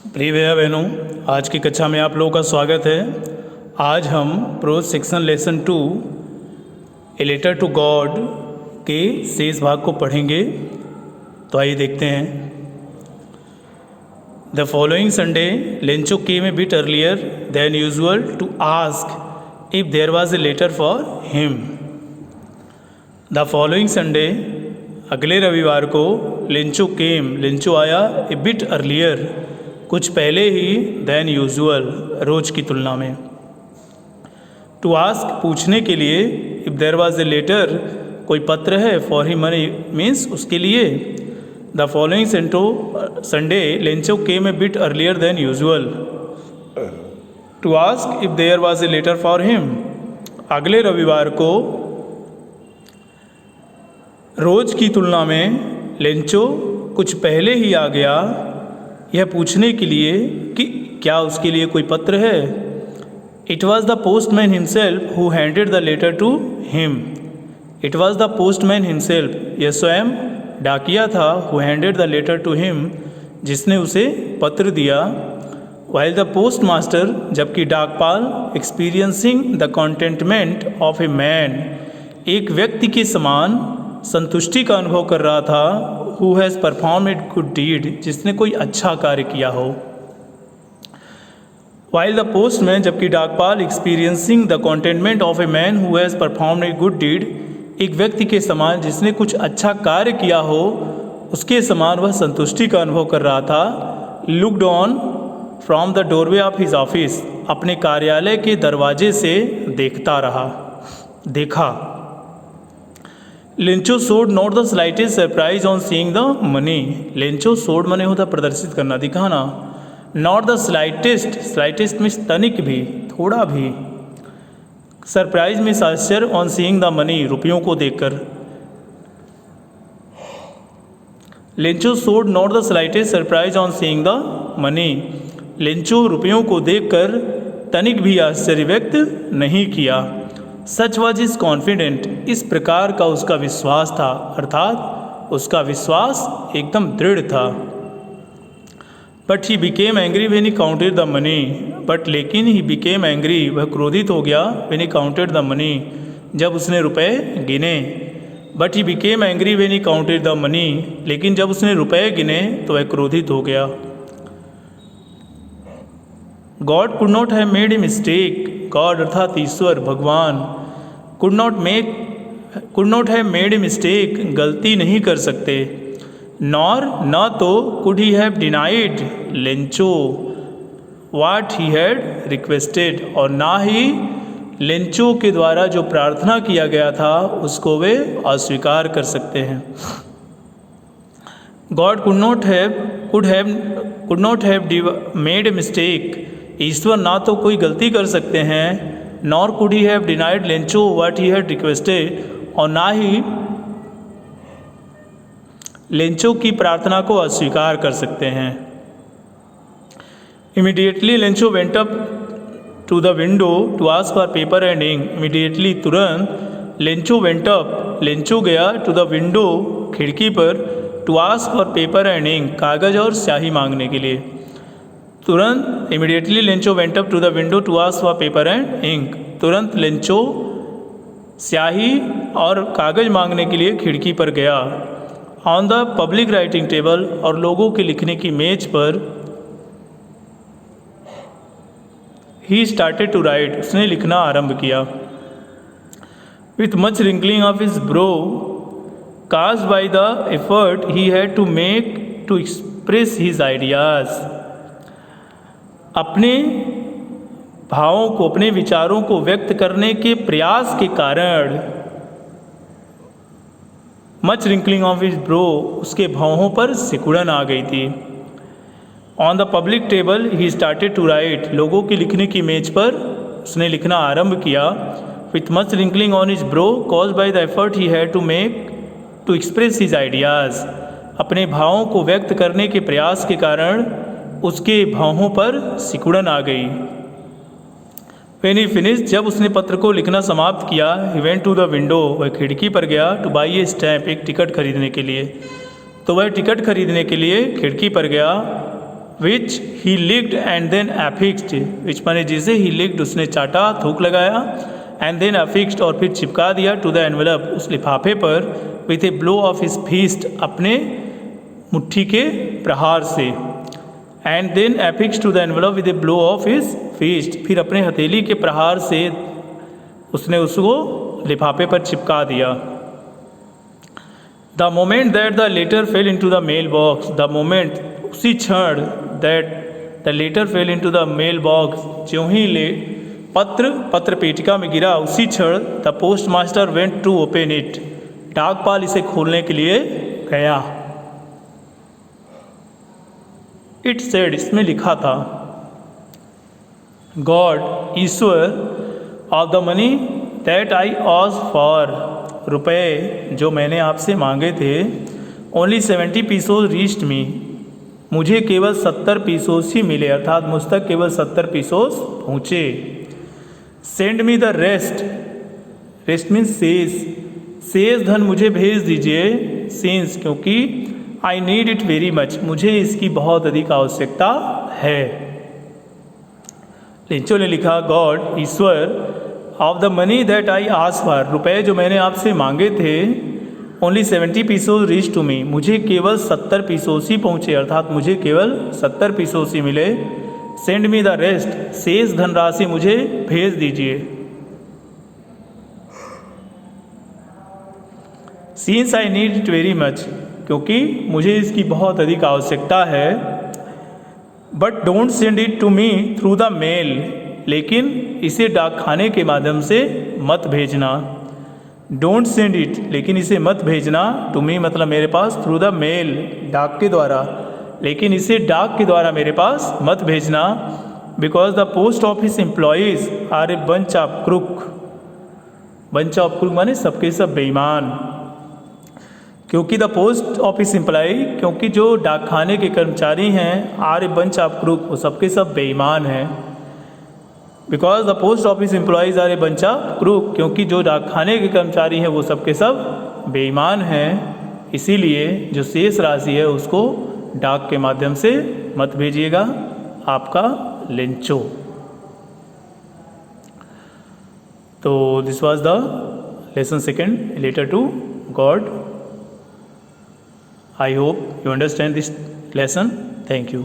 प्रिय भैया बहनों, आज की कक्षा में आप लोगों का स्वागत है। आज हम prose section lesson 2 a letter to God के शेष भाग को पढ़ेंगे। तो आइए देखते हैं। The following Sunday Lencho came a bit earlier than usual to ask if there was a letter for him. The following Sunday, अगले रविवार को, लेंचो आया ए बिट अर्लियर, कुछ पहले ही, देन यूजुअल, रोज की तुलना में। टू आस्क, पूछने के लिए, if there was a letter, कोई पत्र है, फॉर हिम मनी मीन्स उसके लिए। The following Sunday Lencho came a bit earlier than usual to ask if there was a letter for him. अगले रविवार को रोज की तुलना में लेंचो कुछ पहले ही आ गया, यह पूछने के लिए कि क्या उसके लिए कोई पत्र है। It was the postman himself who handed the letter to him. It was the postman himself, यह स्वयं डाकिया था, who handed the letter to him, जिसने उसे पत्र दिया। वाइल द पोस्ट मास्टर, जबकि डाकपाल, experiencing the contentment of a man, एक व्यक्ति के समान संतुष्टि का अनुभव कर रहा था, who has perform it good deed, जिसने कोई अच्छा कार्य किया हो। वाइल द पोस्टमैन, जबकि डाकपाल, experiencing the contentment of a man who has perform a good deed, एक व्यक्ति के समान जिसने कुछ अच्छा कार्य किया हो, उसके समान वह संतुष्टि का अनुभव कर रहा था। Looked on from the doorway of his office, अपने कार्यालय के दरवाजे से देखता रहा, देखा। Lencho showed not the slightest surprise on seeing the money. Lencho showed मने होता प्रदर्शित करना, दिखाना। Not the slightest, slightest means तनिक भी, थोड़ा भी। सरप्राइज मीन्स आश्चर्य, ऑन सीइंग द मनी, रुपयों को देखकर। Lencho showed not the slightest surprise on seeing the money. Lencho रुपयों को देखकर तनिक भी आश्चर्य व्यक्त नहीं किया। सच वॉज इज कॉन्फिडेंट, इस प्रकार का उसका विश्वास था, अर्थात उसका विश्वास एकदम दृढ़ था। But he became angry when he counted the money, but लेकिन ही बिकेम एंग्री, वह क्रोधित हो गया, when he counted the money, जब उसने रुपए गिने। But he became angry when he counted the money, लेकिन जब उसने रुपए गिने तो वह क्रोधित हो गया। God could not have made a mistake, God अर्थात ईश्वर, भगवान, could not have made a mistake, गलती नहीं कर सकते। नॉर, न तो, could he have denied Lencho what he had requested, और ना ही लेंचो के द्वारा जो प्रार्थना किया गया था उसको वे अस्वीकार कर सकते हैं। God could not have made a mistake, ईश्वर ना तो कोई गलती कर सकते हैं, nor could he have denied Lencho what he had requested, और ना ही लेंचो की प्रार्थना को अस्वीकार कर सकते हैं। Immediately Lencho went up to the window to ask for paper and ink. Immediately, तुरंत, लेंचो वेंट अप, लेंचो गया, टू द विंडो, खिड़की पर, to ask for paper and ink, कागज और स्याही मांगने के लिए। तुरंत, immediately Lencho went up to the window to ask for paper and ink, तुरंत लेंचो स्याही और कागज मांगने के लिए खिड़की पर गया। On the public writing table, और लोगों के लिखने की मेज पर, ही स्टार्टेड टू राइट, उसने लिखना आरंभ किया। With much wrinkling of his brow caused by the effort he had to make to express his ideas, अपने भावों को, अपने विचारों को व्यक्त करने के प्रयास के कारण, much wrinkling of his brow, उसके भावों पर सिकुड़न आ गई थी। On the public table he started to write, लोगों की लिखने की मेज पर उसने लिखना आरंभ किया। With much wrinkling on his brow caused by the effort he had to make to express his ideas, अपने भावों को व्यक्त करने के प्रयास के कारण उसके भावों पर सिकुड़न आ गई। व्हेन ही फिनिश, जब उसने पत्र को लिखना समाप्त किया, he went to the window, वह खिड़की पर गया, टू बाई ए स्टैम्प, एक टिकट खरीदने के लिए। तो वह टिकट खरीदने के लिए खिड़की पर गया। विच ही लिक्ड एंड देन एफिक्स्ड, विच माने जिसे ही लिक्ड उसने चाटा, थूक लगाया, एंड देन एफिक्स्ड और फिर चिपका दिया, टू द एनवेलप उस लिफाफे पर, with a blow of his fist अपने मुट्ठी के प्रहार से, and then affixed to the envelope with a blow of his fist, फिर अपने हथेली के प्रहार से उसने उसको लिफाफे पर चिपका दिया। The moment that the letter fell into the mailbox, the moment उसी क्षण that the letter fell into the mailbox, ज्यों ही पत्र पेटिका में गिरा उसी क्षण the postmaster went to open it, डाकपाल इसे खोलने के लिए गया। इट सेड, इसमें लिखा था, गॉड ईश्वर, of the money that I asked for, रुपए जो मैंने आपसे मांगे थे, ओनली 70 पीसोस रीच्ड मी, मुझे केवल 70 पीसोस ही मिले, अर्थात मुझ तक केवल 70 पीसोस पहुँचे। Send me the rest, rest means शेष धन मुझे भेज दीजिए, सिंस क्योंकि I need it very much, मुझे इसकी बहुत अधिक आवश्यकता है। लिंचो ने लिखा, गॉड ईश्वर, of the money that I asked for, रुपए जो मैंने आपसे मांगे थे, only 70 pesos reach to me, मुझे केवल 70 पीसोस ही पहुँचे, अर्थात मुझे केवल 70 पीसोस ही मिले। सेंड मी द रेस्ट, शेष धनराशि मुझे भेज दीजिए। Since I need it very much, क्योंकि मुझे इसकी बहुत अधिक आवश्यकता है। But don't send it to me through the mail, लेकिन इसे डाकखाने के माध्यम से मत भेजना। डोंट सेंड इट, लेकिन इसे मत भेजना, टू मी मतलब मेरे पास, थ्रू द मेल डाक के द्वारा, लेकिन इसे डाक के द्वारा मेरे पास मत भेजना। Because the post office employees are a bunch of crook, bunch of crook माने सबके सब बेईमान, क्योंकि द पोस्ट ऑफिस एम्प्लॉय, क्योंकि जो डाकखाने के कर्मचारी हैं, are a bunch of crook, वो सबके सब बेईमान हैं। Because the post office employees are a bunch of crook, क्योंकि जो डाकखाने के कर्मचारी हैं वो सबके सब बेईमान हैं, इसीलिए जो शेष राशि है उसको डाक के माध्यम से मत भेजिएगा। आपका लिंचो। तो this was the lesson second, letter to God. I hope you understand this lesson. Thank you.